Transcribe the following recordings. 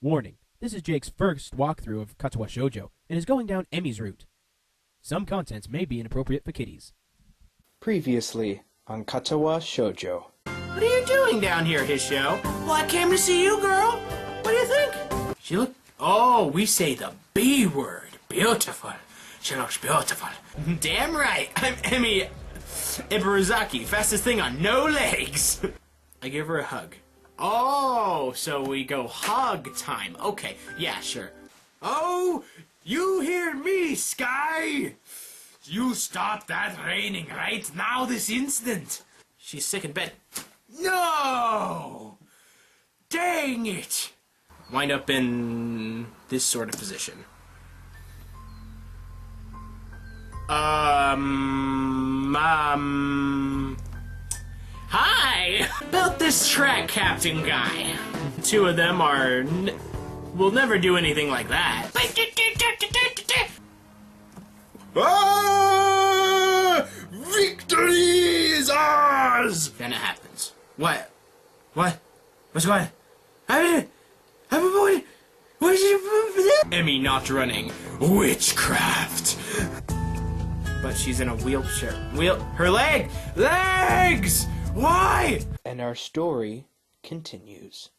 Warning, this is Jake's first walkthrough of Katawa Shoujo and is going down Emi's route. Some contents may be inappropriate for kiddies. Previously on Katawa Shoujo. What are you doing down here, Hisho? Well, I came to see you, girl. What do you think? She look... Oh, we say the B word. Beautiful. She looks beautiful. Damn right. I'm Emi Ibaruzaki, fastest thing on no legs. I give her a hug. Oh, so we go hug time. Okay, yeah, sure. Oh, you hear me, Sky? You stop that raining right now, this instant. She's sick in bed. No! Dang it! Wind up in this sort of position. Hi! About this track captain guy. Two of them are... will never do anything like that. Ah! Victory is ours! Then it happens. What? What? What's going on? What is it? Emi not running. Witchcraft! But she's in a wheelchair. Her leg! Legs! Why? And our story continues.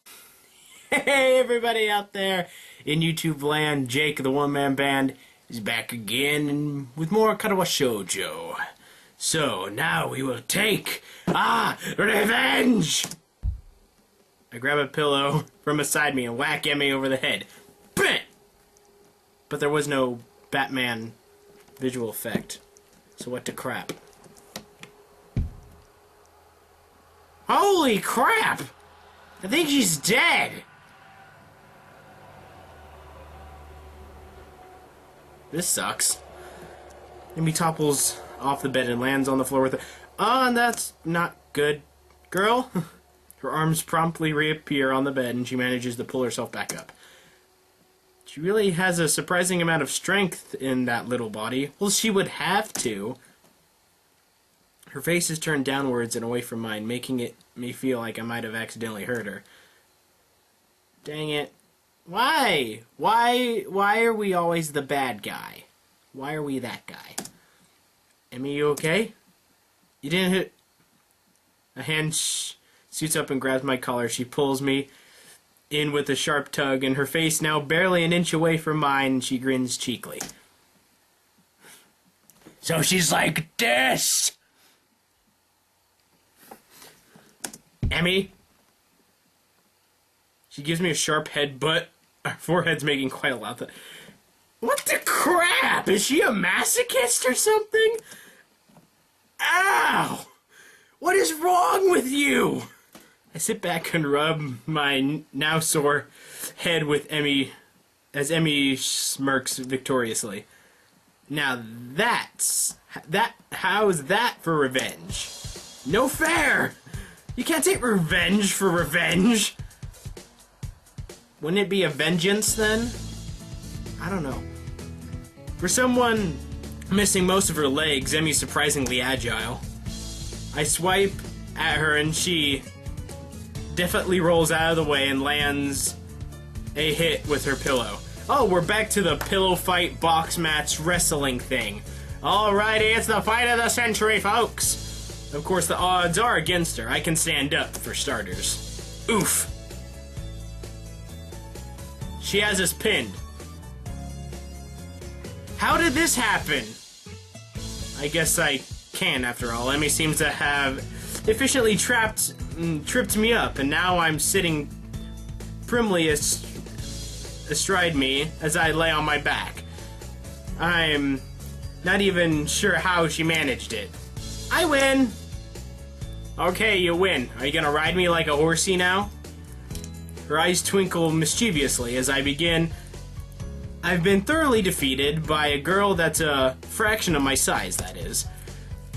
Hey, everybody out there in YouTube land, Jake the One-Man Band is back again with more Katawa Shoujo. So, now we will take, revenge! I grab a pillow from beside me and whack Emi over the head. Bam! But there was no Batman visual effect. So what the crap? Holy crap! I think she's dead! This sucks. Emi topples off the bed and lands on the floor with her. And that's not good, girl. Her arms promptly reappear on the bed and she manages to pull herself back up. She really has a surprising amount of strength in that little body. Well, she would have to. Her face is turned downwards and away from mine, making me feel like I might have accidentally hurt her. Dang it. Why? Why are we always the bad guy? Why are we that guy? Emi, you okay? You didn't hit... A hand shoots up and grabs my collar. She pulls me in with a sharp tug, and her face now barely an inch away from mine, she grins cheekily. So she's like this! Emi? She gives me a sharp headbutt. Our forehead's making quite a loud... What the crap? Is she a masochist or something? Ow! What is wrong with you? I sit back and rub my now sore head with Emi as Emi smirks victoriously. Now how's that for revenge? No fair! You can't take revenge for revenge! Wouldn't it be a vengeance then? I don't know. For someone missing most of her legs, Emi's surprisingly agile. I swipe at her and she definitely rolls out of the way and lands a hit with her pillow. Oh, we're back to the pillow fight box match wrestling thing. Alrighty, it's the fight of the century, folks. Of course, the odds are against her. I can stand up, for starters. Oof. She has us pinned. How did this happen? I guess I can, after all. Emi seems to have efficiently tripped me up, and now I'm sitting primly astride me as I lay on my back. I'm not even sure how she managed it. I win! Okay, you win. Are you gonna ride me like a horsey now? Her eyes twinkle mischievously as I begin. I've been thoroughly defeated by a girl that's a fraction of my size, that is.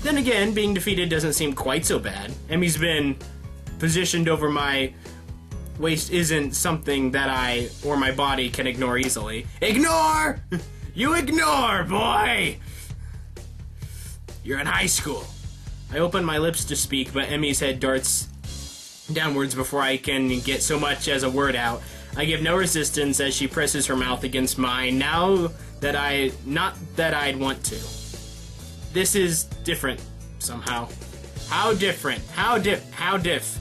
Then again, being defeated doesn't seem quite so bad. Emi's been positioned over my waist isn't something that I or my body can ignore easily. Ignore! You ignore, boy! You're in high school. I open my lips to speak, but Emi's head darts downwards before I can get so much as a word out. I give no resistance as she presses her mouth against mine, not that I'd want to. This is different, somehow. How different? How diff?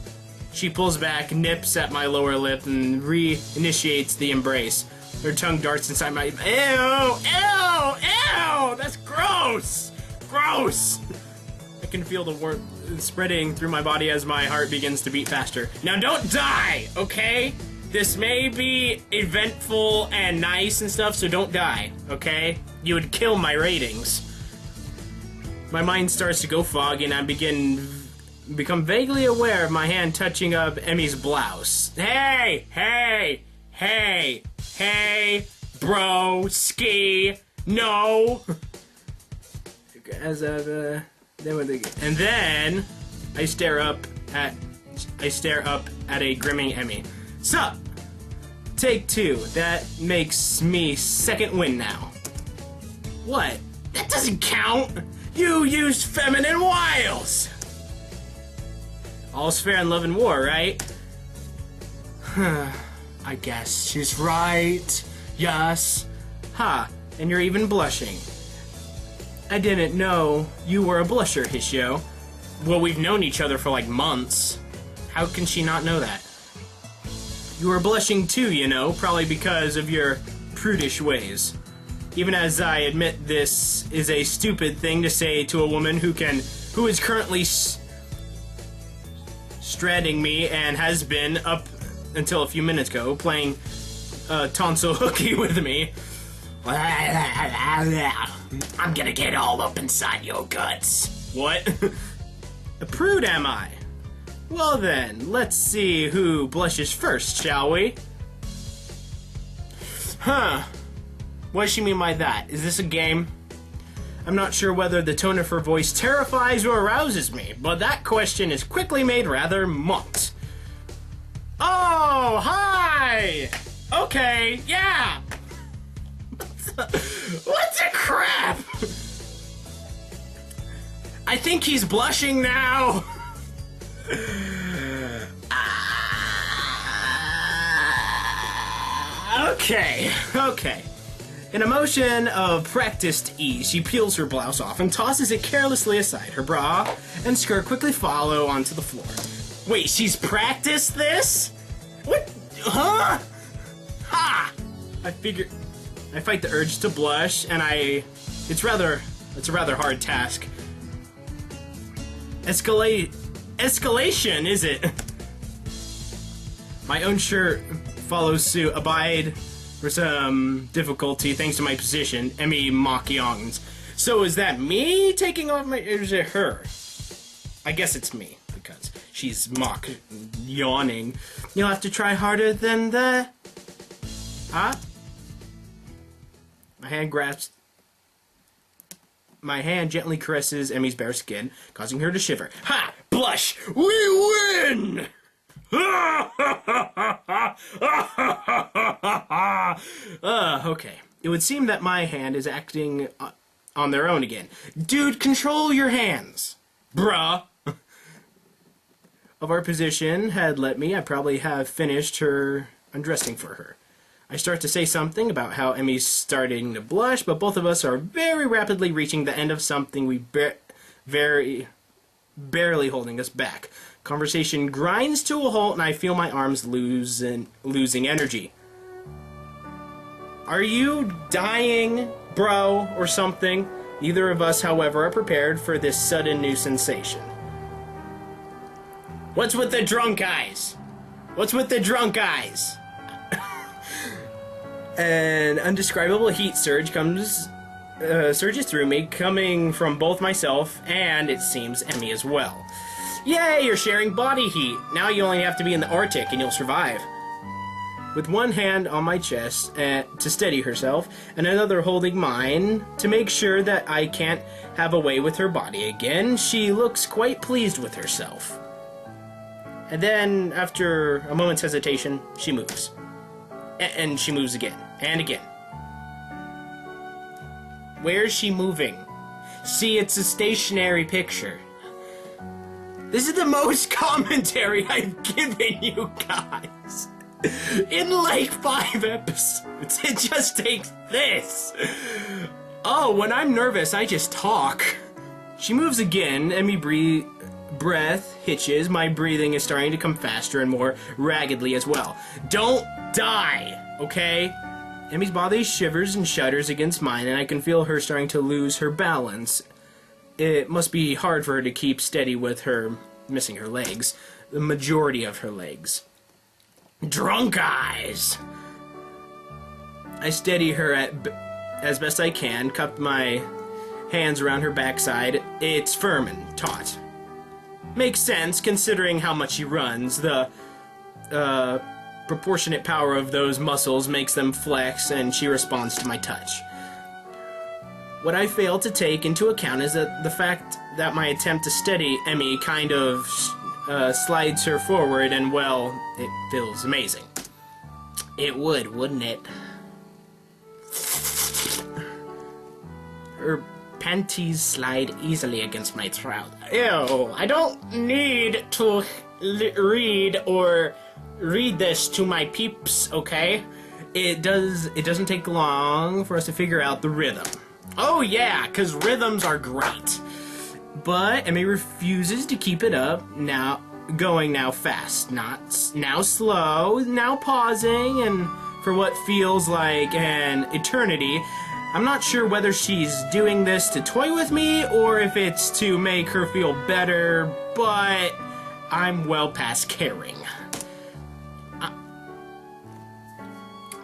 She pulls back, nips at my lower lip, and re-initiates the embrace. Her tongue darts inside my... Ew! That's gross! Gross! I can feel the warmth spreading through my body as my heart begins to beat faster. Now don't die, okay? This may be eventful and nice and stuff, so don't die, okay? You would kill my ratings. My mind starts to go foggy and I become vaguely aware of my hand touching up Emmy's blouse. Hey, bro, ski, no. And then I stare up at a grimming Emmy. Sup? Take 2. That makes me second win now. What? That doesn't count. You used feminine wiles. All's fair in love and war, right? I guess she's right. Yes. Ha, and you're even blushing. I didn't know you were a blusher, Hishio. Well, we've known each other for like months. How can she not know that? You were blushing too, you know, probably because of your prudish ways. Even as I admit this is a stupid thing to say to a woman who is currently stranding me and has been up until a few minutes ago playing tonsil hooky with me. I'm gonna get all up inside your guts. What? A prude am I? Well then, let's see who blushes first, shall we? Huh. What does she mean by that? Is this a game? I'm not sure whether the tone of her voice terrifies or arouses me, but that question is quickly made rather mocked. Oh, hi! Okay, yeah! What the crap? I think he's blushing now. Okay. In a motion of practiced ease, she peels her blouse off and tosses it carelessly aside. Her bra and skirt quickly follow onto the floor. Wait, she's practiced this? What? Huh? Ha! I fight the urge to blush, and it's a rather hard task. Escalation, is it? My own shirt follows suit, abide for some difficulty thanks to my position. Emmy mock yawns. So is that me taking off my... or is it her? I guess it's me, because she's mock yawning. You'll have to try harder than that. Huh? My hand gently caresses Emmy's bare skin, causing her to shiver. Ha! Blush! We win! Okay. It would seem that my hand is acting on their own again. Dude, control your hands. Bruh. Of our position had let me, I probably have finished her undressing for her. I start to say something about how Emmy's starting to blush, but both of us are very rapidly reaching the end of something we barely holding us back. Conversation grinds to a halt and I feel my arms losing energy. Are you dying, bro, or something? Neither of us, however, are prepared for this sudden new sensation. What's with the drunk eyes? What's with the drunk eyes? An undescribable heat surge surges through me, coming from both myself and, it seems, Emmy as well. Yay, you're sharing body heat. Now you only have to be in the Arctic and you'll survive. With one hand on my chest to steady herself, and another holding mine to make sure that I can't have a way with her body again, she looks quite pleased with herself. And then, after a moment's hesitation, she moves. And she moves again. And again. Where's she moving? See, it's a stationary picture. This is the most commentary I've given you guys. In like 5 episodes. It just takes this. Oh, when I'm nervous, I just talk. She moves again, and breath hitches. My breathing is starting to come faster and more raggedly as well. Don't die, okay? Emmy's body shivers and shudders against mine, and I can feel her starting to lose her balance. It must be hard for her to keep steady with her missing her legs. The majority of her legs. Drunk eyes! I steady her as best I can, cup my hands around her backside. It's firm and taut. Makes sense, considering how much she runs. The proportionate power of those muscles makes them flex, and she responds to my touch. What I fail to take into account is that the fact that my attempt to steady Emmy kind of slides her forward, and well, it feels amazing. It would, wouldn't it? Her panties slide easily against my trousers. Ew, I don't need to read this to my peeps, okay? It doesn't take long for us to figure out the rhythm. Oh yeah, because rhythms are great. But Emmy refuses to keep it up, now fast, now slow, now pausing, and for what feels like an eternity. I'm not sure whether she's doing this to toy with me or if it's to make her feel better, but I'm well past caring.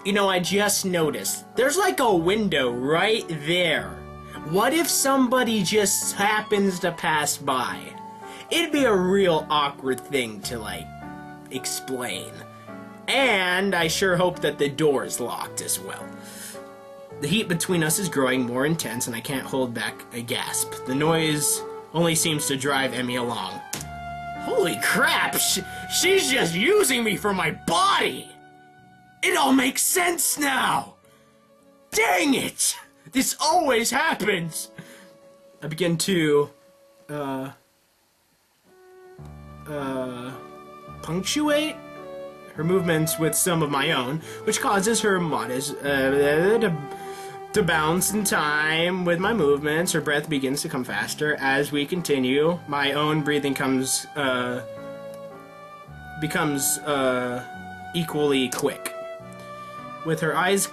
I just noticed, there's like a window right there. What if somebody just happens to pass by? It'd be a real awkward thing to, explain. And I sure hope that the door is locked as well. The heat between us is growing more intense, and I can't hold back a gasp. The noise only seems to drive Emmy along. Holy crap! She's just using me for my body! It all makes sense now! Dang it! This always happens! I begin to, punctuate her movements with some of my own, which causes her modest, to bounce in time with my movements. Her breath begins to come faster as we continue. My own breathing becomes equally quick. With her eyes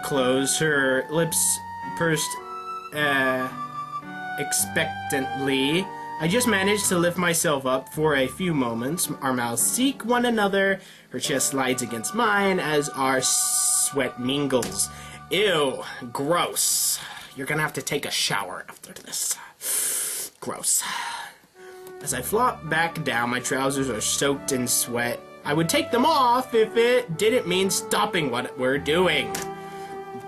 closed, her lips pursed expectantly, I just managed to lift myself up for a few moments. Our mouths seek one another. Her chest slides against mine as our sweat mingles. Ew, gross. You're gonna have to take a shower after this. Gross. As I flop back down, my trousers are soaked in sweat. I would take them off if it didn't mean stopping what we're doing.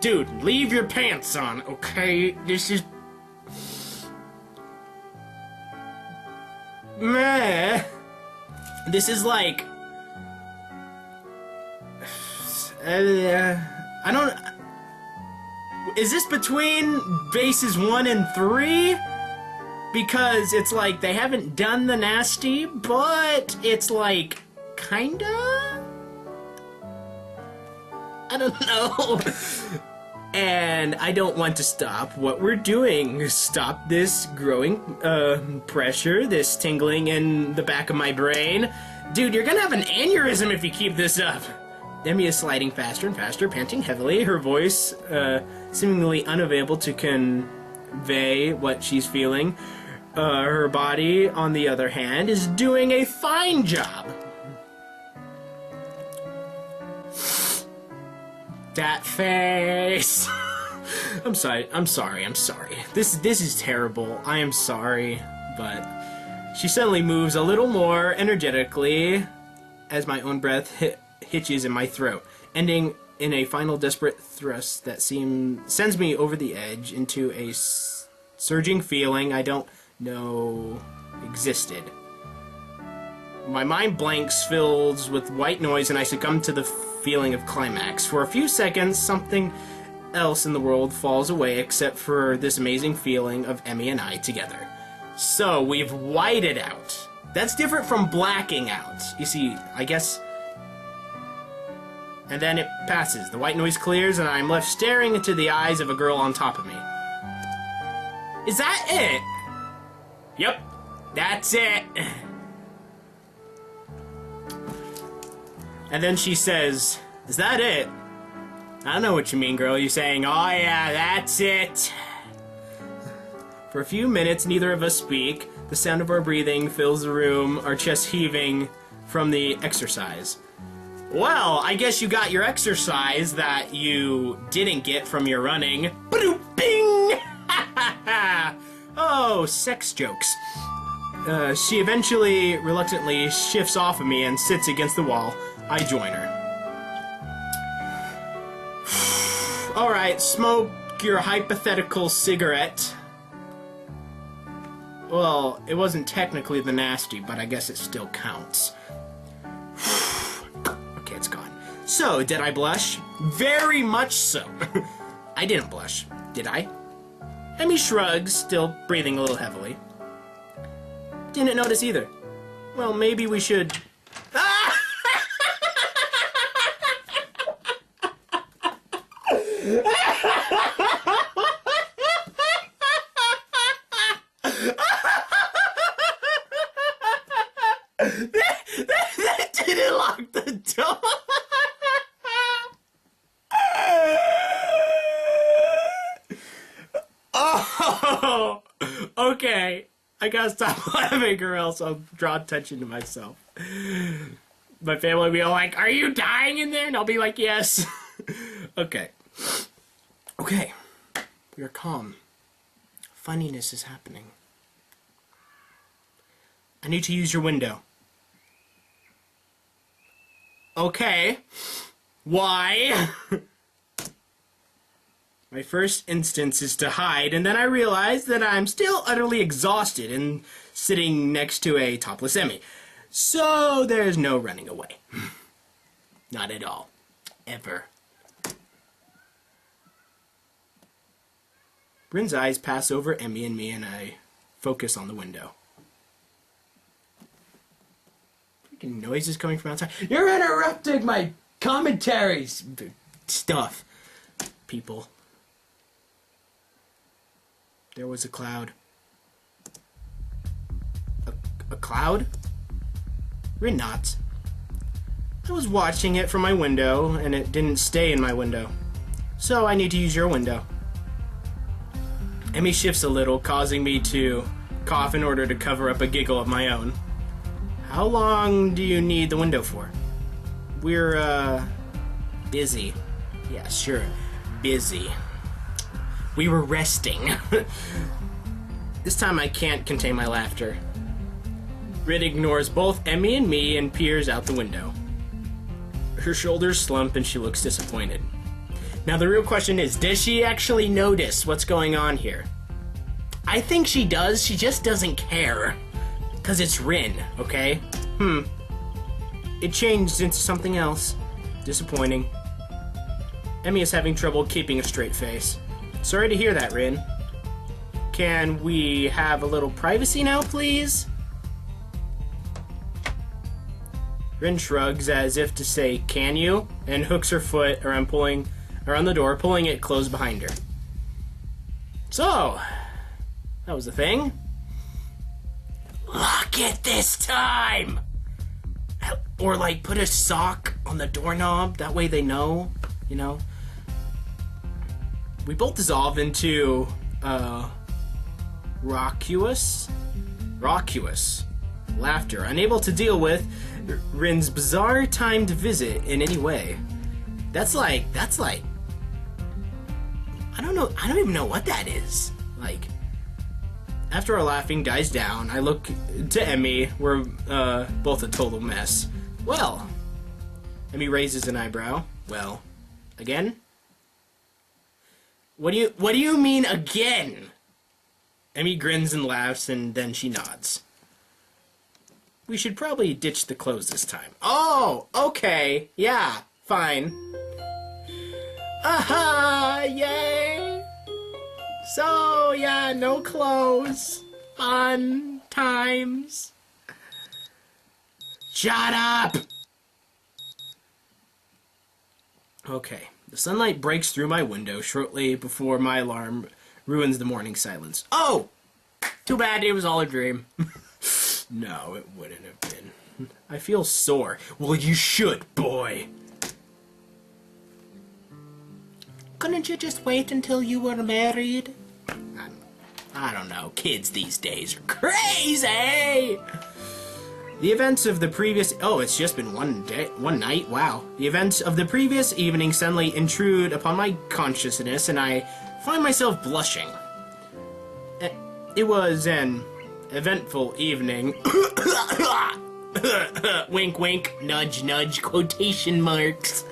Dude, leave your pants on, okay? This is... Meh. This is like... I don't... Is this between bases 1 and 3? Because it's like they haven't done the nasty, but it's like... Kinda? I don't know. And I don't want to stop what we're doing. Stop this growing pressure, this tingling in the back of my brain. Dude, you're gonna have an aneurysm if you keep this up. Emmy is sliding faster and faster, panting heavily, her voice seemingly unavailable to convey what she's feeling. Her body, on the other hand, is doing a fine job. That face. I'm sorry. This is terrible. I am sorry, but she suddenly moves a little more energetically as my own breath hitches in my throat, ending in a final desperate thrust that sends me over the edge into a surging feeling I don't know existed. My mind blanks, fills with white noise, and I succumb to the feeling of climax. For a few seconds, something else in the world falls away except for this amazing feeling of Emmy and I together. So, we've whited out. That's different from blacking out. You see, I guess... and then it passes. The white noise clears, and I'm left staring into the eyes of a girl on top of me. Is that it? Yep, that's it. And then she says, is that it? I don't know what you mean, girl. You're saying, oh yeah, that's it. For a few minutes, neither of us speak. The sound of our breathing fills the room, our chests heaving from the exercise. Well, I guess you got your exercise that you didn't get from your running. Ba-doop-bing! Oh, sex jokes. She eventually, reluctantly, shifts off of me and sits against the wall. I join her. Alright, smoke your hypothetical cigarette. Well, it wasn't technically the nasty, but I guess it still counts. Okay, it's gone. So, did I blush? Very much so. I didn't blush, did I? Emmy shrugs, still breathing a little heavily. Didn't notice either. Well, maybe we should... Ah! That didn't lock the door. Oh, okay. I gotta stop laughing or else I'll draw attention to myself. My family will be all like, are you dying in there? And I'll be like, yes. Okay. Okay. We are calm. Funniness is happening. I need to use your window. Okay. Why? My first instance is to hide, and then I realize that I'm still utterly exhausted and sitting next to a topless Emmy. So there's no running away. Not at all. Ever. Bryn's eyes pass over Emmy and me, and I focus on the window. Freaking noises coming from outside. You're interrupting my commentaries! Stuff. People. There was a cloud. A cloud? Bryn nods. I was watching it from my window, and it didn't stay in my window. So I need to use your window. Emmy shifts a little, causing me to cough in order to cover up a giggle of my own. How long do you need the window for? We're, busy. Yeah, sure. Busy. We were resting. This time I can't contain my laughter. Bryn ignores both Emmy and me and peers out the window. Her shoulders slump and she looks disappointed. Now the real question is, does she actually notice what's going on here? I think she does, she just doesn't care. 'Cause it's Rin, okay? It changed into something else. Disappointing. Emmy is having trouble keeping a straight face. Sorry to hear that, Rin. Can we have a little privacy now, please? Rin shrugs as if to say, can you? And hooks her foot around the door, pulling it closed behind her. So, that was the thing. Lock it this time! Or like put a sock on the doorknob, that way they know, you know? We both dissolve into, raucous laughter, unable to deal with Rin's bizarre timed visit in any way. That's like, I don't even know what that is. Like, after our laughing dies down, I look to Emmy. We're, both a total mess. Well, Emmy raises an eyebrow. Well, again? What do you mean again? Emmy grins and laughs, and then she nods. We should probably ditch the clothes this time. Oh, okay. Yeah, fine. Aha, yay! So, yeah, no clothes. Fun times. Shut up! Okay. The sunlight breaks through my window shortly before my alarm ruins the morning silence. Oh! Too bad it was all a dream. No, it wouldn't have been. I feel sore. Well, you should, boy. Couldn't you just wait until you were married? I don't know. Kids these days are crazy! The events of the previous... Oh, it's just been one night? Wow. The events of the previous evening suddenly intrude upon my consciousness, and I find myself blushing. It was an eventful evening. Wink, wink, nudge, nudge, quotation marks.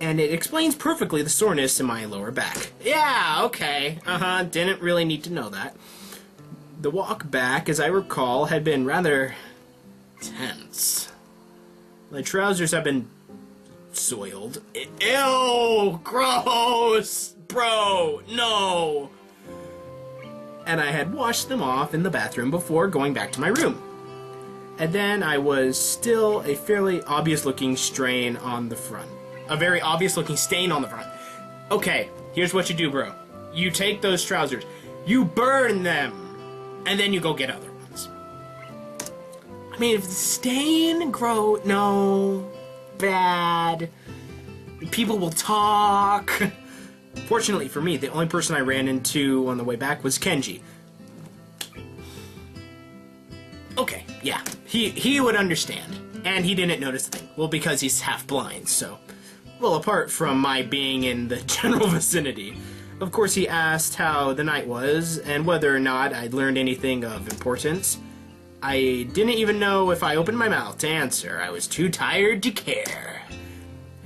And it explains perfectly the soreness in my lower back. Yeah, okay. Didn't really need to know that. The walk back, as I recall, had been rather tense. My trousers have been soiled. Ew! Gross! Bro, no! And I had washed them off in the bathroom before going back to my room. And then I was still a fairly obvious-looking stain on the front. A very obvious-looking stain on the front. Okay, here's what you do, bro. You take those trousers, you burn them, and then you go get other ones. I mean, if the stain no, bad. People will talk. Fortunately for me, the only person I ran into on the way back was Kenji. Okay, yeah, he would understand, and he didn't notice the thing. Well, because he's half blind, so. Well, apart from my being in the general vicinity. Of course, he asked how the night was, and whether or not I'd learned anything of importance. I didn't even know if I opened my mouth to answer. I was too tired to care.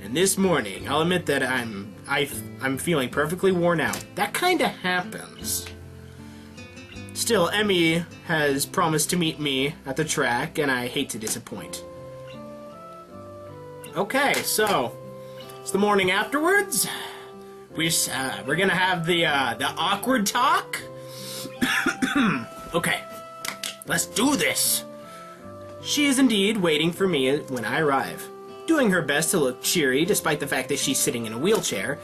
And this morning, I'll admit that I'm feeling perfectly worn out. That kinda happens. Still, Emmy has promised to meet me at the track, and I hate to disappoint. Okay, so it's the morning afterwards. We're gonna have the awkward talk. Okay, let's do this. She is indeed waiting for me when I arrive, doing her best to look cheery despite the fact that she's sitting in a wheelchair.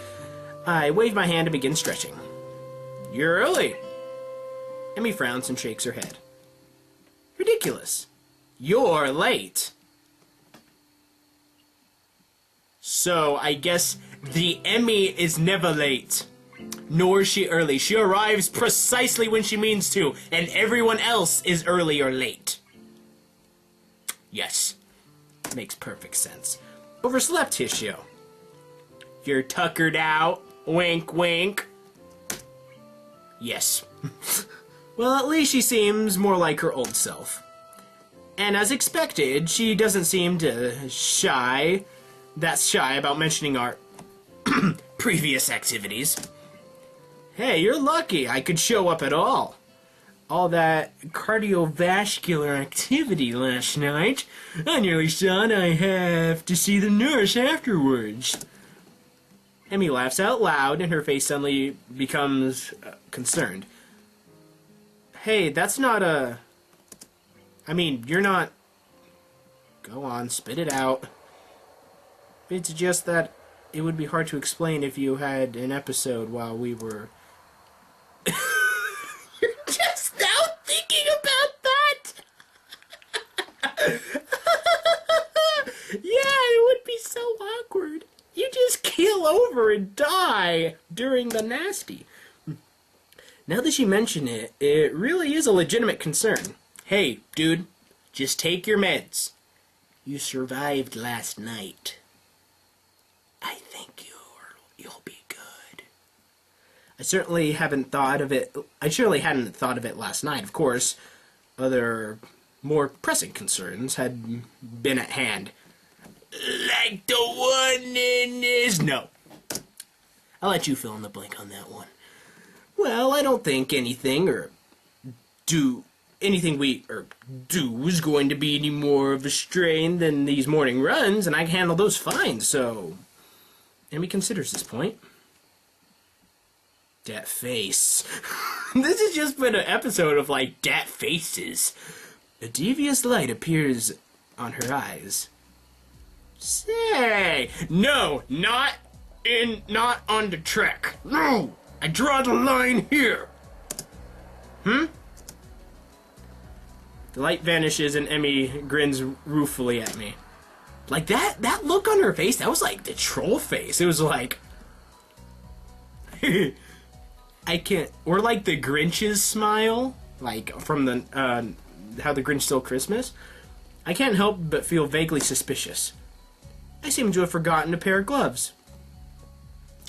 I wave my hand and begin stretching. You're early. Emmy frowns and shakes her head. Ridiculous. You're late. So, I guess the Emmy is never late. Nor is she early. She arrives precisely when she means to, and everyone else is early or late. Yes. Makes perfect sense. Overslept, Hishio. You're tuckered out. Wink, wink. Yes. Well, at least she seems more like her old self. And as expected, she doesn't seem shy about mentioning our previous activities. Hey, you're lucky I could show up at all. All that cardiovascular activity last night. I nearly thought I have to see the nurse afterwards. Emmy laughs out loud and her face suddenly becomes concerned. Hey, that's not a... I mean, you're not... Go on, spit it out. It's just that it would be hard to explain if you had an episode while we were... You're just now thinking about that? Yeah, it would be so awkward. You just keel over and die during the nasty. Now that you mention it, it really is a legitimate concern. Hey, dude, just take your meds. You survived last night. I think you'll be good. I surely hadn't thought of it last night, of course. Other, more pressing concerns had been at hand. Like the one in this... No. I'll let you fill in the blank on that one. Well, I don't think anything we do is going to be any more of a strain than these morning runs, and I can handle those fine, so... Emmy considers this point. Dat face. This has just been an episode of, like, dat faces. A devious light appears on her eyes. Say, no, not on the track. No, I draw the line here. The light vanishes and Emmy grins ruefully at me. Like that look on her face, that was like the troll face. It was like, I can't, or like the Grinch's smile, like from the, How the Grinch Stole Christmas. I can't help but feel vaguely suspicious. I seem to have forgotten a pair of gloves.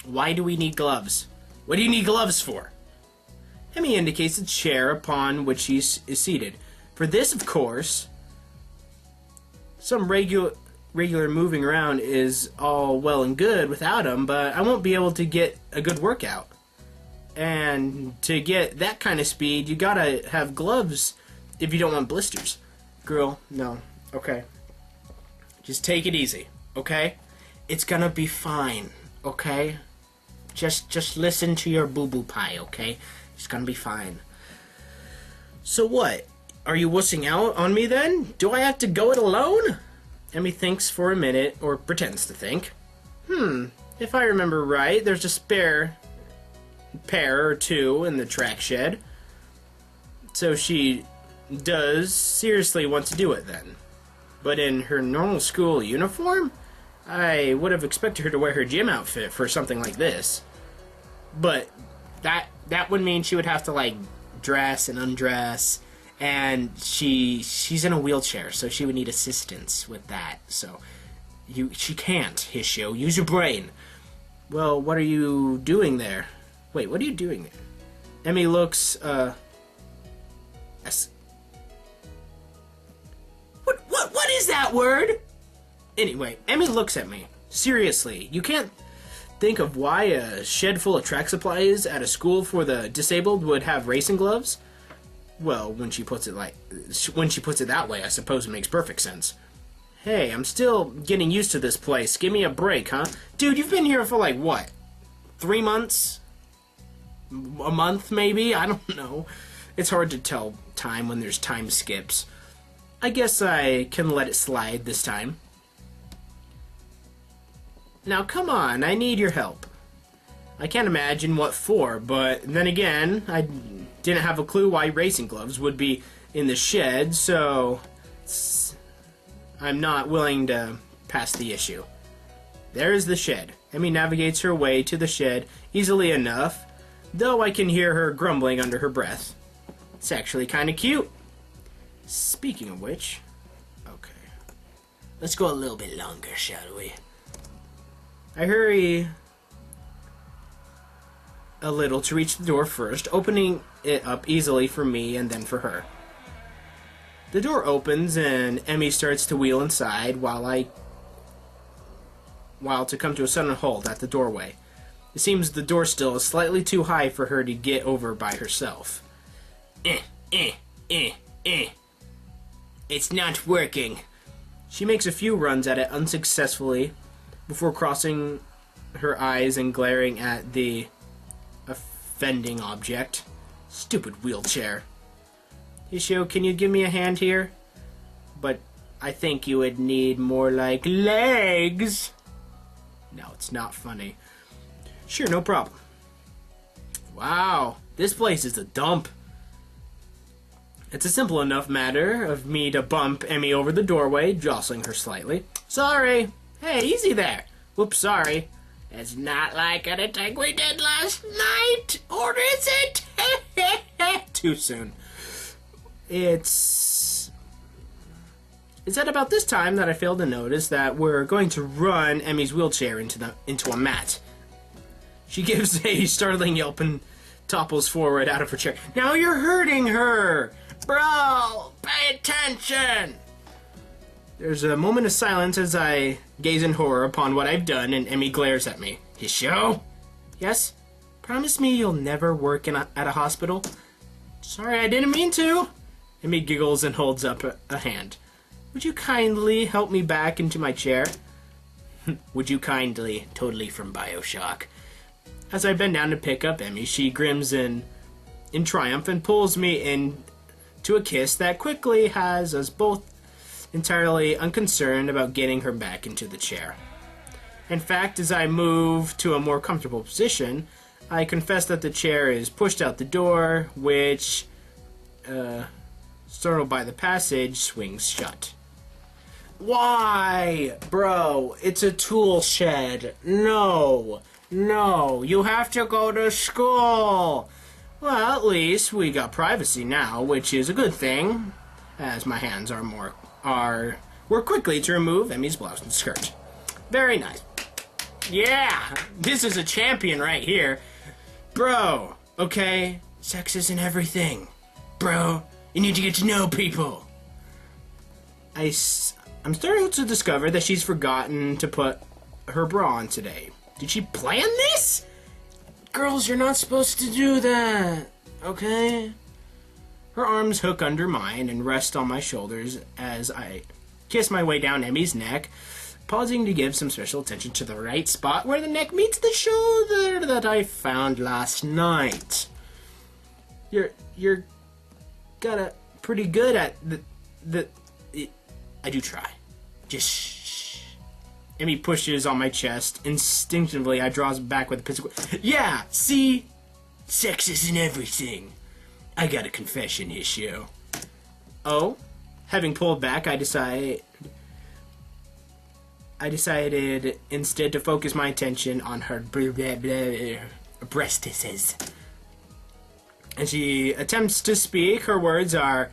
Why do we need gloves? What do you need gloves for? Emmy indicates the chair upon which he is seated. For this, of course, some regular moving around is all well and good without him, but I won't be able to get a good workout. And to get that kind of speed, you gotta have gloves if you don't want blisters. Girl, no. Okay. Just take it easy, okay? It's gonna be fine, okay? Just listen to your boo-boo pie, okay? It's gonna be fine. So what? Are you wussing out on me then? Do I have to go it alone? Emmy thinks for a minute, or pretends to think. If I remember right, there's a spare pair or two in the track shed. So she does seriously want to do it then. But in her normal school uniform, I would have expected her to wear her gym outfit for something like this. But that would mean she would have to like dress and undress, and she's in a wheelchair, so she would need assistance with that. So she can't, Hishio. Use your brain. Well, what are you doing there? Wait, what are you doing there? Emmy looks What is that word? Anyway, Emmy looks at me. Seriously, you can't think of why a shed full of track supplies at a school for the disabled would have racing gloves? Well, when she puts it that way, I suppose it makes perfect sense. Hey, I'm still getting used to this place. Give me a break, huh? Dude, you've been here for like what? 3 months? A month, maybe? I don't know. It's hard to tell time when there's time skips. I guess I can let it slide this time. Now, come on, I need your help. I can't imagine what for, but then again, I didn't have a clue why racing gloves would be in the shed, so I'm not willing to pass the issue. There is the shed. Emmy navigates her way to the shed easily enough, though I can hear her grumbling under her breath. It's actually kind of cute. Speaking of which, okay, let's go a little bit longer, shall we? I hurry a little to reach the door first, opening it up easily for me and then for her. The door opens and Emmy starts to wheel inside while to come to a sudden halt at the doorway. It seems the door still is slightly too high for her to get over by herself. It's not working. She makes a few runs at it unsuccessfully before crossing her eyes and glaring at the offending object. Stupid wheelchair. Hishio, can you give me a hand here? But I think you would need more like legs. No, it's not funny. Sure, no problem. Wow, this place is a dump. It's a simple enough matter of me to bump Emmy over the doorway, jostling her slightly. Sorry. Hey, easy there. Whoops, sorry. It's not like anything we did last night, or is it? Too soon. It's at about this time that I failed to notice that we're going to run Emmy's wheelchair into a mat. She gives a startling yelp and topples forward out of her chair. Now you're hurting her! Bro, pay attention! There's a moment of silence as I gaze in horror upon what I've done, and Emmy glares at me. Hishio? Yes? Promise me you'll never work at a hospital? Sorry, I didn't mean to. Emmy giggles and holds up a hand. Would you kindly help me back into my chair? Would you kindly, totally from BioShock. As I bend down to pick up Emmy, she grins in triumph and pulls me in to a kiss that quickly has us both entirely unconcerned about getting her back into the chair. In fact, as I move to a more comfortable position, I confess that the chair is pushed out the door, which, startled by the passage, swings shut. Why? Bro, it's a tool shed. No, you have to go to school. Well, at least we got privacy now, which is a good thing, as my hands were quickly to remove Emmy's blouse and skirt. Very nice. Yeah, this is a champion right here. Bro, okay, sex isn't everything. Bro, you need to get to know people. I'm starting to discover that she's forgotten to put her bra on today. Did she plan this? Girls, you're not supposed to do that, okay? Her arms hook under mine and rest on my shoulders as I kiss my way down Emmy's neck, pausing to give some special attention to the right spot where the neck meets the shoulder that I found last night. You're pretty good at I do try. Just shh. Emmy pushes on my chest. Instinctively, I draws back with a physical. Yeah, see? Sex isn't everything. I got a confession issue. Oh? Having pulled back, I decided instead to focus my attention on her breastises. And she attempts to speak. Her words are,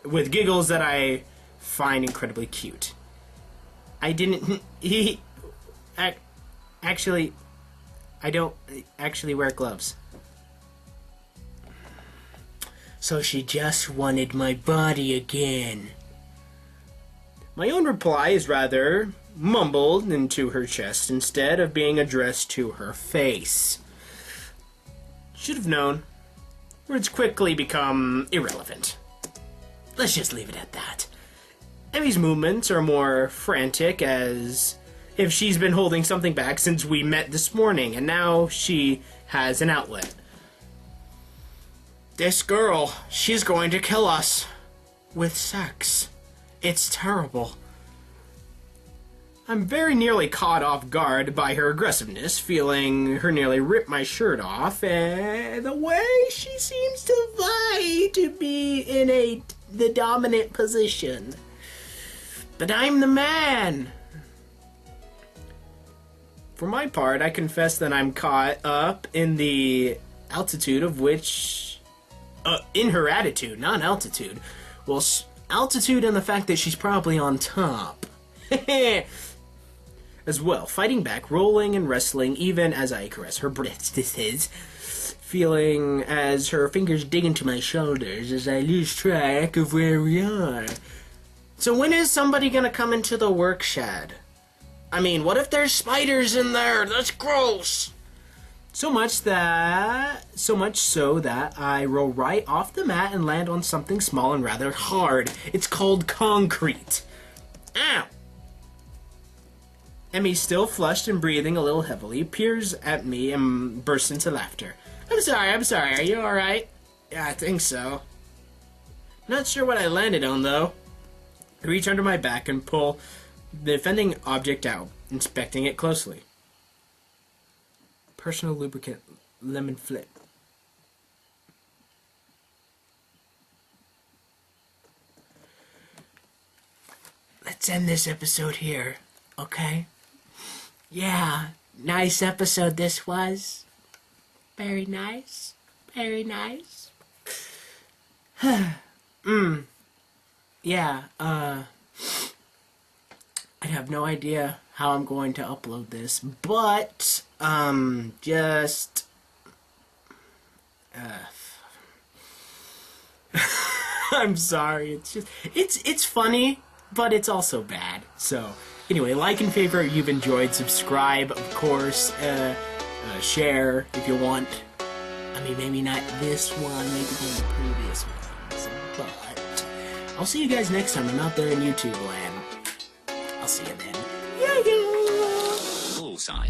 with giggles that I find incredibly cute. I don't actually wear gloves. So she just wanted my body again. My own reply is rather mumbled into her chest instead of being addressed to her face. Should have known. Words quickly become irrelevant. Let's just leave it at that. Emmy's movements are more frantic, as if she's been holding something back since we met this morning, and now she has an outlet. This girl, she's going to kill us. With sex. It's terrible. I'm very nearly caught off guard by her aggressiveness, feeling her nearly rip my shirt off, and the way she seems to vie to be in the dominant position. But I'm the man. For my part, I confess that I'm caught up in the altitude of which... in her attitude, not altitude. Well, altitude and the fact that she's probably on top. As well, fighting back, rolling and wrestling, even as I caress her breasts, feeling as her fingers dig into my shoulders as I lose track of where we are. So when is somebody gonna come into the work shed? I mean, what if there's spiders in there? That's gross! So much so that I roll right off the mat and land on something small and rather hard. It's called concrete. Ow! Emmy, still flushed and breathing a little heavily, peers at me and bursts into laughter. I'm sorry, are you alright? Yeah, I think so. Not sure what I landed on, though. I reach under my back and pull the offending object out, inspecting it closely. Personal lubricant, lemon flip. Let's end this episode here, okay? Yeah, nice episode this was. Very nice. Very nice. Yeah, I have no idea how I'm going to upload this, but, just... I'm sorry, it's funny, but it's also bad, so... Anyway, like and favorite if you've enjoyed, subscribe, of course, share if you want. I mean, maybe not this one, maybe one of the previous ones, but I'll see you guys next time. I'm out there in YouTube land. I'll see you then. Yeah. Bullseye.